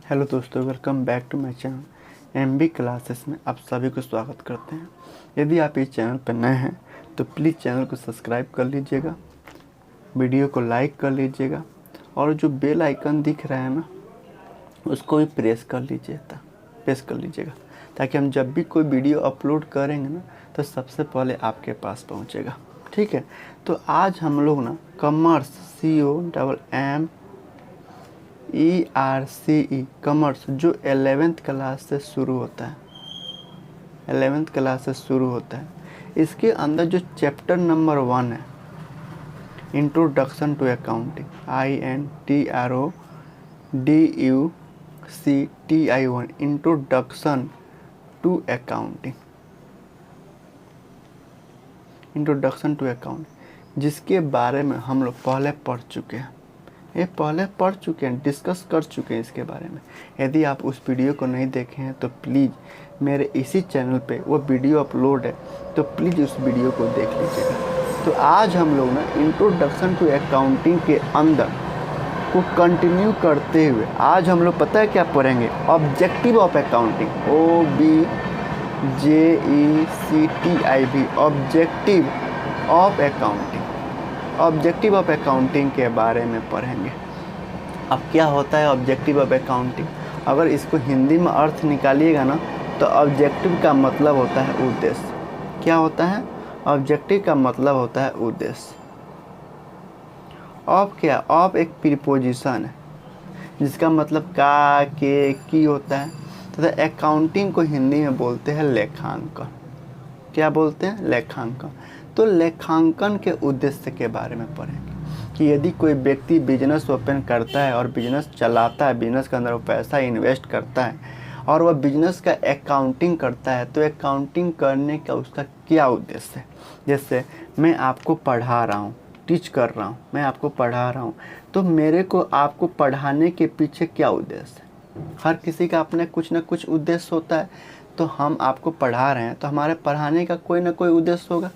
Hello दोस्तों, welcome back to my channel MB classes में आप सभी को स्वागत करते हैं। यदि आप इस चैनल पर नए हैं तो प्लीज़ चैनल को सब्सक्राइब कर लीजिएगा, वीडियो को लाइक कर लीजिएगा और जो बेल आइकन दिख रहा है ना उसको भी प्रेस कर लीजिएगा ताकि हम जब भी कोई वीडियो अपलोड करेंगे ना तो सबसे पहले आपके पास पहुंचेगा। ठीक है, तो आज हम लोग ना कॉमर्स COMMERCE कॉमर्स जो 11th क्लास से शुरू होता है इसके अंदर जो चैप्टर नंबर 1 है introduction to accounting INTRODUCTI1 introduction to accounting जिसके बारे में हम लोग पहले पढ़ चुके हैं, डिस्कस कर चुके हैं इसके बारे में। यदि आप उस वीडियो को नहीं देखे हैं तो प्लीज़ मेरे इसी चैनल पे वो वीडियो अपलोड है, तो प्लीज़ उस वीडियो को देख लीजिएगा। तो आज हम लोग ना इंट्रोडक्शन टू अकाउंटिंग के अंदर को कंटिन्यू करते हुए आज हम लोग पता है क्या पढ़ेंगे, objective of accounting OBJECTIV objective of accounting के बारे में पढ़ेंगे। अब क्या होता है ऑब्जेक्टिव ऑफ अकाउंटिंग? अगर इसको हिंदी में अर्थ निकालिएगा ना तो ऑब्जेक्टिव का मतलब होता है उद्देश्य। क्या होता है? ऑब्जेक्टिव का मतलब होता है उद्देश्य। ऑफ एक प्रीपोजिशन है जिसका मतलब का, के, की होता है तथा अकाउंटिंग को हिंदी में बोलते हैं लेखांकन। क्या बोलते हैं? लेखांकन। तो लेखांकन के उद्देश्य के बारे में पढ़ेंगे कि यदि कोई व्यक्ति बिजनेस ओपन करता है और बिजनेस चलाता है, बिजनेस के अंदर वो पैसा इन्वेस्ट करता है और वह बिजनेस का अकाउंटिंग करता है, तो अकाउंटिंग करने का उसका क्या उद्देश्य है। जैसे मैं आपको पढ़ा रहा हूँ, टीच कर रहा हूँ, मैं आपको पढ़ा रहा हूँ, तो मेरे को आपको पढ़ाने के पीछे क्या उद्देश्य है? हर किसी का अपना कुछ ना कुछ उद्देश्य होता है। तो हम आपको पढ़ा रहे हैं तो हमारे पढ़ाने का कोई ना कोई उद्देश्य होगा।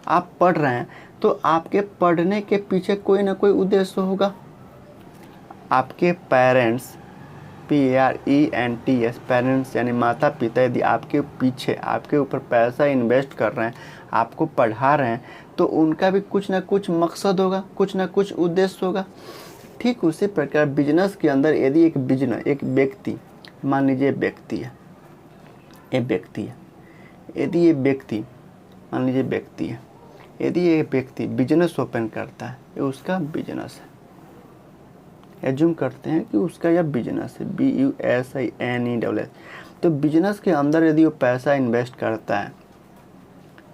आप पढ़ रहे हैं तो आपके पढ़ने के पीछे कोई ना कोई उद्देश्य होगा। आपके पेरेंट्स PARENTS पेरेंट्स यानी माता पिता यदि आपके पीछे आपके ऊपर पैसा इन्वेस्ट कर रहे हैं, आपको पढ़ा रहे हैं, तो उनका भी कुछ ना कुछ मकसद होगा, कुछ ना कुछ उद्देश्य होगा। ठीक उसी प्रकार बिजनेस के अंदर यदि एक व्यक्ति, मान लीजिए व्यक्ति है, यदि ये व्यक्ति बिजनेस ओपन करता है, ये उसका बिजनेस है। एज्यूम करते हैं कि उसका यह बिजनेस है, BUSINESS। तो बिजनेस के अंदर यदि वो पैसा इन्वेस्ट करता है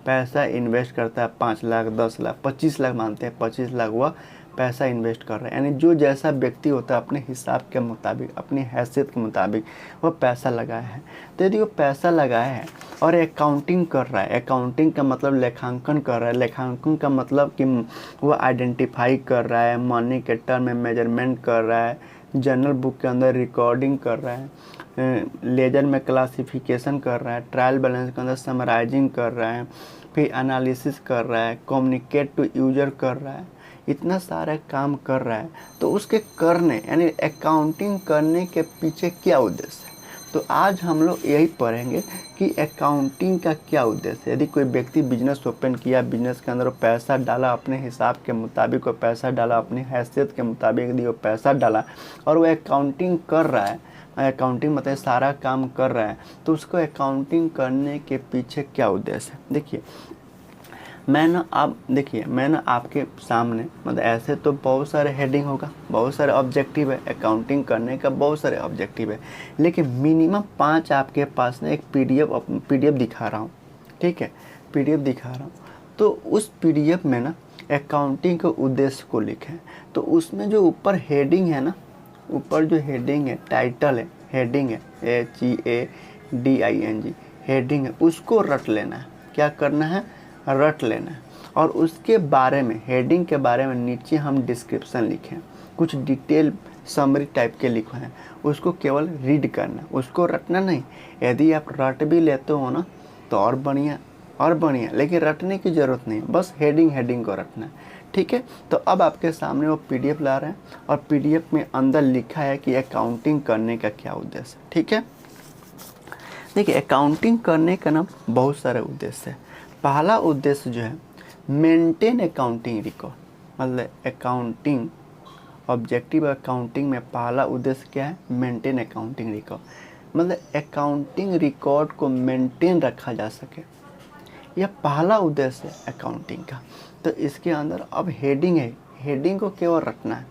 5 लाख, 10 लाख, 25 लाख मानते हैं, 25 लाख वह पैसा इन्वेस्ट कर रहा है। यानी जो जैसा व्यक्ति होता है अपने हिसाब के मुताबिक, अपनी हैसियत के मुताबिक वह पैसा लगाया है। तो यदि वो पैसा लगाया है और अकाउंटिंग कर रहा है, अकाउंटिंग का मतलब लेखांकन कर रहा है, लेखांकन का मतलब कि वह आइडेंटिफाई कर रहा है, मनी के टर्म में मेजरमेंट कर रहा है, जर्नल बुक के अंदर रिकॉर्डिंग कर रहा है, लेजर में क्लासिफिकेशन कर रहा है, ट्रायल बैलेंस के अंदर समराइजिंग कर रहा है, फिर एनालिसिस कर रहा है, कम्युनिकेट टू यूजर कर रहा है, इतना सारा काम कर रहा है। तो उसके करने यानी अकाउंटिंग करने के पीछे क्या उद्देश्य है? तो आज हम लोग यही पढ़ेंगे कि अकाउंटिंग का क्या उद्देश्य है। यदि कोई व्यक्ति बिजनेस ओपन किया, बिजनेस के अंदर वो पैसा डाला, अपने हिसाब के मुताबिक वो पैसा डाला, अपनी हैसियत के मुताबिक यदि वो पैसा डाला और वो अकाउंटिंग कर रहा है, अकाउंटिंग मतलब सारा काम कर रहा है, तो उसको अकाउंटिंग करने के पीछे क्या उद्देश्य है? देखिए मैंने आपके सामने मतलब ऐसे तो बहुत सारे हेडिंग होगा, बहुत सारे ऑब्जेक्टिव है, अकाउंटिंग करने का बहुत सारे ऑब्जेक्टिव है, लेकिन मिनिमम 5 आपके पास ना एक PDF दिखा रहा हूँ। ठीक है, PDF दिखा रहा हूँ, तो उस PDF में ना अकाउंटिंग के उद्देश्य को लिखें। तो उसमें जो ऊपर हेडिंग है ना, ऊपर जो हेडिंग है, टाइटल है, हेडिंग है HEADING हेडिंग है, उसको रट लेना है। क्या करना है? रट लेना है। और उसके बारे में, हेडिंग के बारे में नीचे हम डिस्क्रिप्शन लिखें, कुछ डिटेल समरी टाइप के लिखे हैं, उसको केवल रीड करना, उसको रटना नहीं। यदि आप रट भी लेते हो ना तो और बढ़िया, और बढ़िया, लेकिन रटने की ज़रूरत नहीं, बस हेडिंग को रटना है। ठीक है, तो अब आपके सामने वो पीडीएफ ला रहे हैं और पीडीएफ में अंदर लिखा है कि अकाउंटिंग करने का क्या उद्देश्य है। ठीक है, देखिए अकाउंटिंग करने का ना बहुत सारे उद्देश्य है। पहला उद्देश्य जो है मेंटेन अकाउंटिंग रिकॉर्ड, मतलब अकाउंटिंग ऑब्जेक्टिव अकाउंटिंग में पहला उद्देश्य क्या है, मेंटेन अकाउंटिंग रिकॉर्ड, मतलब अकाउंटिंग रिकॉर्ड को मेंटेन रखा जा सके, यह पहला उद्देश्य है अकाउंटिंग का। तो इसके अंदर अब हेडिंग है, हेडिंग को केवल रखना है,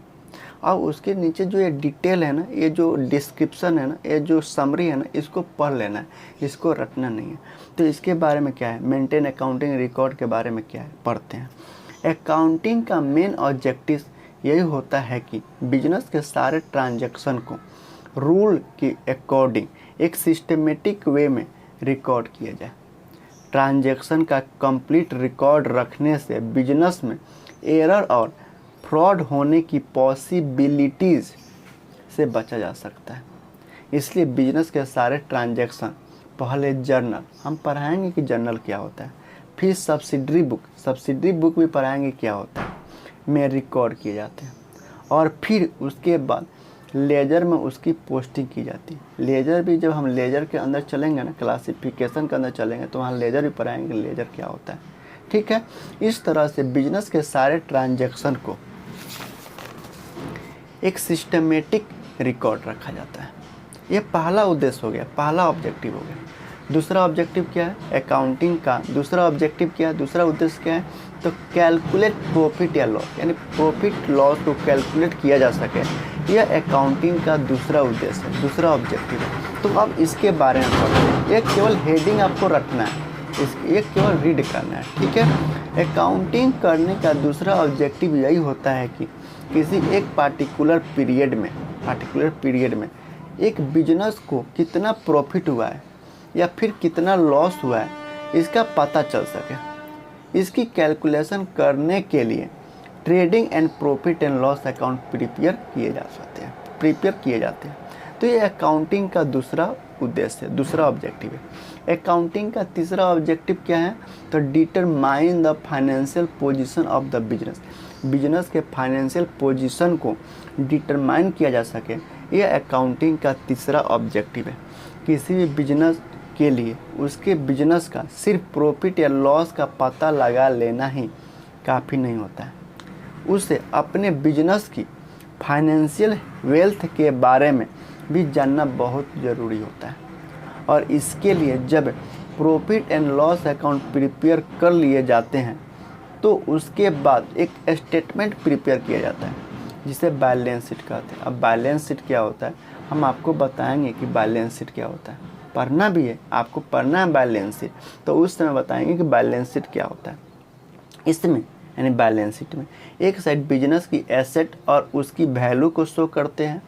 और उसके नीचे जो ये डिटेल है ना, ये जो डिस्क्रिप्शन है ना, ये जो समरी है ना, इसको पढ़ लेना है, इसको रटना नहीं है। तो इसके बारे में क्या है, मेंटेन अकाउंटिंग रिकॉर्ड के बारे में क्या है, पढ़ते हैं। अकाउंटिंग का मेन ऑब्जेक्टिव यही होता है कि बिजनेस के सारे ट्रांजैक्शन को रूल के अकॉर्डिंग एक सिस्टमेटिक वे में रिकॉर्ड किया जाए। ट्रांजैक्शन का कंप्लीट रिकॉर्ड रखने से बिजनेस में एरर और फ्रॉड होने की पॉसिबिलिटीज़ से बचा जा सकता है। इसलिए बिजनेस के सारे ट्रांजैक्शन पहले जर्नल, हम पढ़ाएंगे कि जर्नल क्या होता है, फिर सब्सिडरी बुक भी पढ़ाएंगे क्या होता है, में रिकॉर्ड किए जाते हैं, और फिर उसके बाद लेजर में उसकी पोस्टिंग की जाती है। लेजर भी, जब हम लेजर के अंदर चलेंगे ना, क्लासिफिकेशन के अंदर चलेंगे, तो वहाँ लेजर भी पढ़ाएंगे लेजर क्या होता है। ठीक है, इस तरह से बिजनेस के सारे ट्रांजैक्शन को एक सिस्टमेटिक रिकॉर्ड रखा जाता है। ये पहला उद्देश्य हो गया, पहला ऑब्जेक्टिव हो गया। दूसरा ऑब्जेक्टिव क्या है अकाउंटिंग का, दूसरा ऑब्जेक्टिव क्या है, दूसरा उद्देश्य क्या है, तो कैलकुलेट प्रॉफिट या लॉस, यानी प्रॉफिट लॉस को कैलकुलेट किया जा सके, यह अकाउंटिंग का दूसरा उद्देश्य है, दूसरा ऑब्जेक्टिव है। तो अब इसके बारे में पढ़ते हैं। एक केवल हेडिंग आपको रखना है, एक केवल रीड करना है। ठीक है, अकाउंटिंग करने का दूसरा ऑब्जेक्टिव यही होता है कि किसी एक पार्टिकुलर पीरियड में एक बिजनेस को कितना प्रॉफिट हुआ है या फिर कितना लॉस हुआ है, इसका पता चल सके। इसकी कैलकुलेशन करने के लिए trading and profit and loss account prepare किए जाते हैं। तो ये अकाउंटिंग का दूसरा उद्देश्य है, दूसरा ऑब्जेक्टिव है। अकाउंटिंग का तीसरा ऑब्जेक्टिव क्या है, तो determine the financial position of the business के फाइनेंशियल पोजीशन को डिटरमाइन किया जा सके, यह अकाउंटिंग का तीसरा ऑब्जेक्टिव है। किसी भी बिजनेस के लिए उसके बिजनेस का सिर्फ प्रॉफिट या लॉस का पता लगा लेना ही काफ़ी नहीं होता है, उसे अपने बिजनेस की फाइनेंशियल वेल्थ के बारे में भी जानना बहुत ज़रूरी होता है। और इसके लिए जब profit and loss account prepare कर लिए जाते हैं, तो उसके बाद एक स्टेटमेंट प्रिपेयर किया जाता है जिसे बैलेंस शीट कहते हैं। अब बैलेंस शीट क्या होता है, हम आपको बताएंगे कि बैलेंस शीट क्या होता है, पढ़ना भी है, आपको पढ़ना है बैलेंस शीट, तो उस समय बताएंगे कि बैलेंस शीट क्या होता है। इसमें यानी बैलेंस शीट में एक साइड बिजनेस की एसेट और उसकी वैल्यू को शो करते हैं,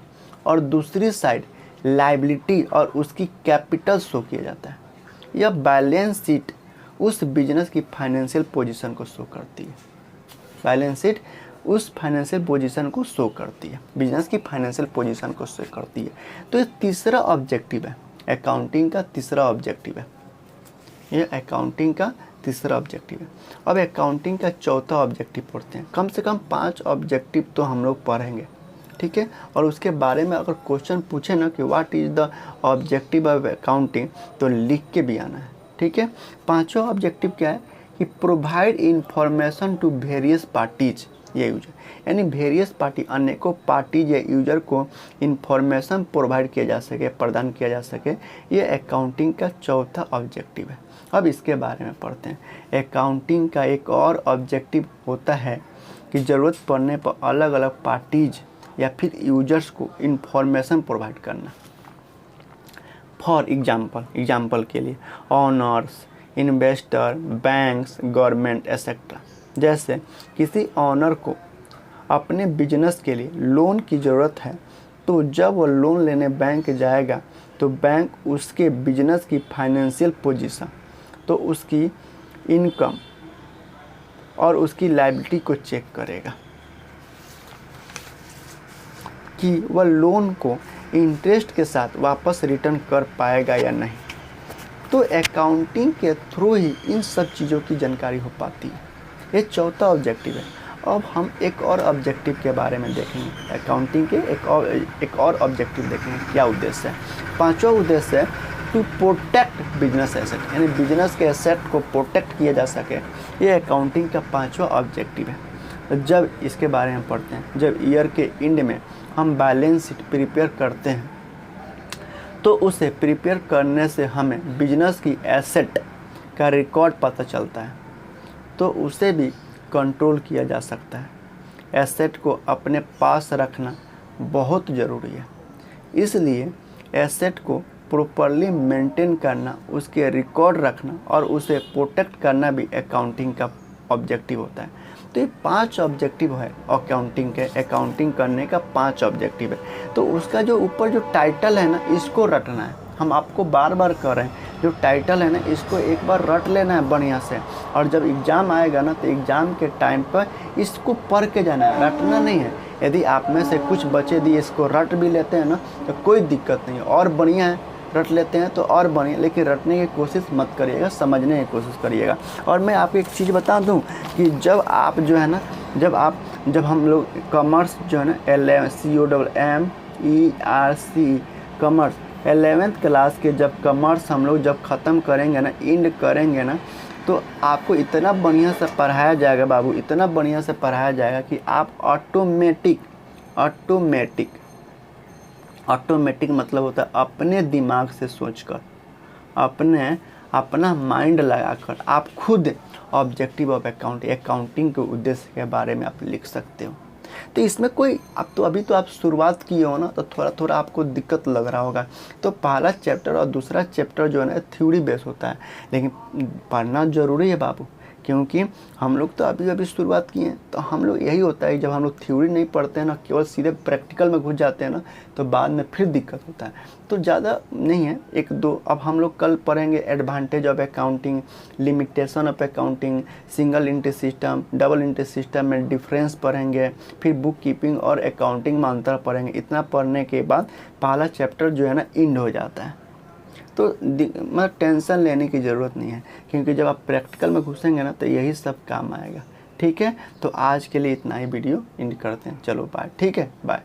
और दूसरी साइड लायबिलिटी और उसकी कैपिटल शो किया जाता है। यह बैलेंस शीट उस बिजनेस की फाइनेंशियल पोजीशन को शो करती है। बैलेंस शीट उस फाइनेंशियल पोजीशन को शो करती है, बिजनेस की फाइनेंशियल पोजीशन को शो करती है। तो ये तीसरा ऑब्जेक्टिव है, अकाउंटिंग का तीसरा ऑब्जेक्टिव है। ये अकाउंटिंग का तीसरा ऑब्जेक्टिव है। अब अकाउंटिंग का चौथा ऑब्जेक्टिव पढ़ते हैं। कम से कम 5 ऑब्जेक्टिव तो हम लोग पढ़ेंगे, ठीक है। और उसके बारे में अगर क्वेश्चन पूछे ना कि what is the objective of accounting, तो लिख के भी आना है, ठीक है। पांचवा ऑब्जेक्टिव क्या है कि provide information to various parties या यूजर, यानी वेरियस पार्टी, अनेकों पार्टीज या यूजर को इंफॉर्मेशन प्रोवाइड किया जा सके, प्रदान किया जा सके, ये अकाउंटिंग का चौथा ऑब्जेक्टिव है। अब इसके बारे में पढ़ते हैं। अकाउंटिंग का एक और ऑब्जेक्टिव होता है कि ज़रूरत पड़ने पर अलग अलग पार्टीज या फिर यूजर्स को इंफॉर्मेशन प्रोवाइड करना। फॉर एग्जाम्पल के लिए honours, investor, banks, government etcetera. जैसे किसी ऑनर को अपने बिजनेस के लिए लोन की ज़रूरत है, तो जब वो लोन लेने बैंक जाएगा तो बैंक उसके बिजनेस की फाइनेंशियल पोजीशन, तो उसकी इनकम और उसकी लायबिलिटी को चेक करेगा कि वह लोन को इंटरेस्ट के साथ वापस रिटर्न कर पाएगा या नहीं। तो अकाउंटिंग के थ्रू ही इन सब चीज़ों की जानकारी हो पाती है। ये चौथा ऑब्जेक्टिव है। अब हम एक और ऑब्जेक्टिव के बारे में देखेंगे, अकाउंटिंग के एक और ऑब्जेक्टिव देखेंगे क्या उद्देश्य है। पांचवा उद्देश्य है टू प्रोटेक्ट बिजनेस एसेट, यानी बिजनेस के एसेट को प्रोटेक्ट किया जा सके। ये अकाउंटिंग का पांचवा ऑब्जेक्टिव है। जब इसके बारे में पढ़ते हैं, जब ईयर के एंड में हम बैलेंस शीट प्रिपेयर करते हैं तो उसे प्रिपेयर करने से हमें बिजनेस की एसेट का रिकॉर्ड पता चलता है, तो उसे भी कंट्रोल किया जा सकता है। एसेट को अपने पास रखना बहुत ज़रूरी है, इसलिए एसेट को प्रॉपरली मेंटेन करना, उसके रिकॉर्ड रखना और उसे प्रोटेक्ट करना भी अकाउंटिंग का ऑब्जेक्टिव होता है। तो ये 5 ऑब्जेक्टिव है अकाउंटिंग के, अकाउंटिंग करने का 5 ऑब्जेक्टिव है। तो उसका जो ऊपर जो टाइटल है ना, इसको रटना है। हम आपको बार बार कह रहे हैं, जो टाइटल है ना, इसको एक बार रट लेना है बढ़िया से, और जब एग्ज़ाम आएगा ना तो एग्ज़ाम के टाइम पर इसको पढ़ के जाना है, रटना नहीं है। यदि आप में से कुछ बच्चे भी इसको रट भी लेते हैं ना तो कोई दिक्कत नहीं है, और बढ़िया है, रट लेते हैं तो और बढ़िया, लेकिन रटने की कोशिश मत करिएगा, समझने की कोशिश करिएगा। और मैं आपको एक चीज़ बता दूं कि जब आप जो है ना, जब हम लोग कॉमर्स जो है ना, COMMERC कॉमर्स 11th क्लास के जब कॉमर्स हम लोग जब ख़त्म करेंगे ना, एंड करेंगे ना, तो आपको इतना बढ़िया से पढ़ाया जाएगा बाबू, इतना बढ़िया से पढ़ाया जाएगा कि आप ऑटोमेटिक मतलब होता है अपने दिमाग से सोचकर, अपना माइंड लगाकर आप खुद ऑब्जेक्टिव ऑफ अकाउंटिंग के उद्देश्य के बारे में आप लिख सकते हो। तो इसमें कोई अभी तो आप शुरुआत किए हो ना, तो थोड़ा थोड़ा आपको दिक्कत लग रहा होगा। तो पहला चैप्टर और दूसरा चैप्टर जो है ना थ्योरी बेस होता है, लेकिन पढ़ना ज़रूरी है बाबू, क्योंकि हम लोग तो अभी शुरुआत किए हैं। तो हम लोग यही होता है, जब हम लोग थ्योरी नहीं पढ़ते हैं ना, केवल सीधे प्रैक्टिकल में घुस जाते हैं ना, तो बाद में फिर दिक्कत होता है। तो ज़्यादा नहीं है, 1-2 अब हम लोग कल पढ़ेंगे advantage of accounting, limitation of accounting, single entry system, double entry system में डिफरेंस पढ़ेंगे, फिर बुक कीपिंग और अकाउंटिंग में अंतर पढ़ेंगे। इतना पढ़ने के बाद पहला चैप्टर जो है ना एंड हो जाता है। तो मतलब टेंशन लेने की ज़रूरत नहीं है, क्योंकि जब आप प्रैक्टिकल में घुसेंगे ना तो यही सब काम आएगा। ठीक है, तो आज के लिए इतना ही वीडियो एंड करते हैं। चलो बाय, ठीक है, बाय।